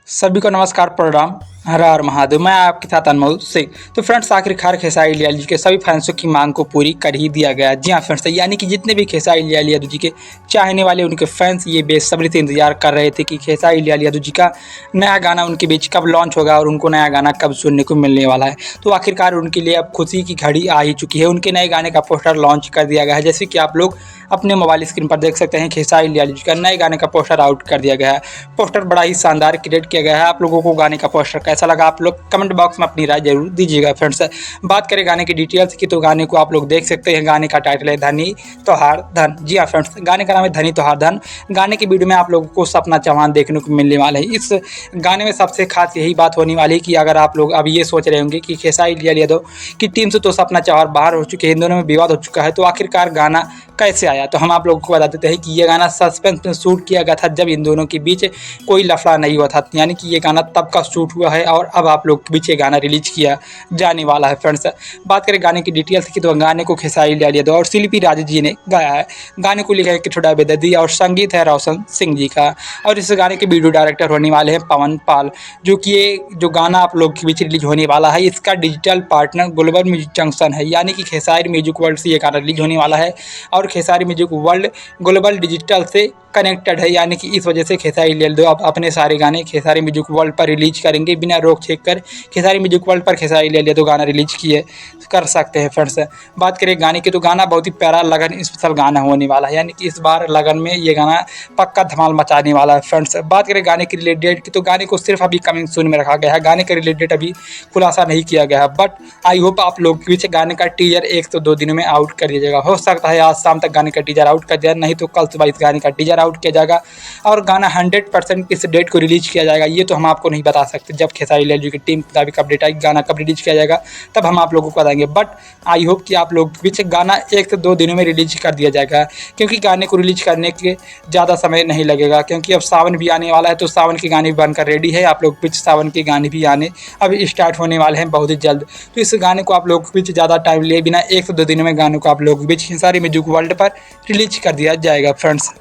सभी को नमस्कार प्रणाम। हर हर महादेव। मैं आपके साथ अनमोल सिंह। तो फ्रेंड्स, आखिरकार खेसारी लाल जी के सभी फैंसों की मांग को पूरी कर ही दिया गया। जी हाँ फ्रेंड्स, यानी कि जितने भी खेसारी लाल यादव जी के चाहने वाले उनके फैंस ये बेसब्री से इंतजार कर रहे थे कि खेसारी लाल यादव जी का नया गाना उनके बीच कब लॉन्च होगा और उनको नया गाना कब सुनने को मिलने वाला है। तो आखिरकार उनके लिए अब खुशी की घड़ी आ ही चुकी है। उनके नए गाने का पोस्टर लॉन्च कर दिया गया है। जैसे कि आप लोग अपने मोबाइल स्क्रीन पर देख सकते हैं, खेसारी लाल जी का नए गाने का पोस्टर आउट कर दिया गया है। पोस्टर बड़ा ही शानदार क्रिएट किया गया है। आप लोगों को गाने का पोस्टर कैसा लगा, आप लोग कमेंट बॉक्स में अपनी राय जरूर दीजिएगा। फ्रेंड्स, बात करें गाने की डिटेल्स की तो गाने को आप लोग देख सकते हैं। गाने का टाइटल है धनी तोहार धन। जी हाँ फ्रेंड्स, गाने का नाम है धनी तोहार धन। गाने की वीडियो में आप लोगों को सपना चौहान देखने को मिलने वाला है। इस गाने में सबसे खास यही बात होने वाली है कि अगर आप लोग अब ये सोच रहे होंगे कि खेसारी लाल यादव की टीम से तो सपना चौहान बाहर हो चुके हैं, इन दोनों में विवाद हो चुका है, तो आखिरकार गाना कैसे आया, तो हम आप लोगों को बता देते हैं कि ये गाना सस्पेंस में शूट किया गया था जब इन दोनों के बीच कोई लफड़ा नहीं हुआ था। यानी कि ये गाना तब का शूट हुआ है और अब आप लोग के बीच ये गाना रिलीज किया जाने वाला है। फ्रेंड्स, बात करें गाने की डिटेल्स की तो गाने को खेसारी लाल यादव और शिल्पी राज जी ने गाया है। गाने को लिखा है किशोर बेदर्दी और संगीत है रोशन सिंह जी का। और इस गाने के वीडियो डायरेक्टर होने वाले हैं पवन पाल। जो कि ये जो गाना आप लोग के बीच रिलीज होने वाला है, इसका digital partner global music junction है। यानी कि खेसारी म्यूजिक वर्ल्ड से ये गाना रिलीज होने वाला है और Khesari music world global digital से कनेक्टेड है। यानी कि इस वजह से खेसारी लाल यादव अपने सारे गाने खेसारी म्यूजिक वर्ल्ड पर रिलीज करेंगे बिना रोक छेक कर। खेसारी म्यूजिक वर्ल्ड पर खेसारी लाल यादव गाना रिलीज किए कर सकते हैं। फ्रेंड्स, बात करें गाने की तो गाना बहुत ही प्यारा लगन स्पेशल गाना होने वाला है। यानी कि इस बार लगन में ये गाना पक्का धमाल मचाने वाला है। फ्रेंड्स, बात करें गाने की रिलीज डेट की तो गाने को सिर्फ अभी कमिंग सून में रखा गया है। गाने का रिलीज डेट अभी खुलासा नहीं किया गया है, बट आई होप आप लोग के बीच गाने का टीजर 1 से 2 दिनों में आउट कर दिया जाएगा। हो सकता है आज शाम तक गाने का टीजर आउट कर दिया, नहीं तो कल सुबह इस गाने का टीजर आउट किया जाएगा और गाना 100% किस डेट को रिलीज किया जाएगा ये तो हम आपको नहीं बता सकते। जब खेसारी लाल जी की टीम मुताबिक अपडेट आएगी गाना कब रिलीज किया जाएगा तब हम आप लोगों को बताएंगे। बट आई होप कि आप लोग के बीच गाना 1 से 2 दिनों में रिलीज कर दिया जाएगा, क्योंकि गाने को रिलीज करने के ज़्यादा समय नहीं लगेगा, क्योंकि अब सावन भी आने वाला है। तो सावन के गाने भी बनकर रेडी है। आप लोग के बीच सावन के गाने भी आने अब स्टार्ट होने वाले हैं बहुत ही जल्द। तो इस गाने को आप लोग के बीच ज़्यादा टाइम लिए बिना 1 से 2 दिनों में गानों को आप लोग के बीच खेसारी म्यूजिक वर्ल्ड पर रिलीज कर दिया जाएगा। फ्रेंड्स,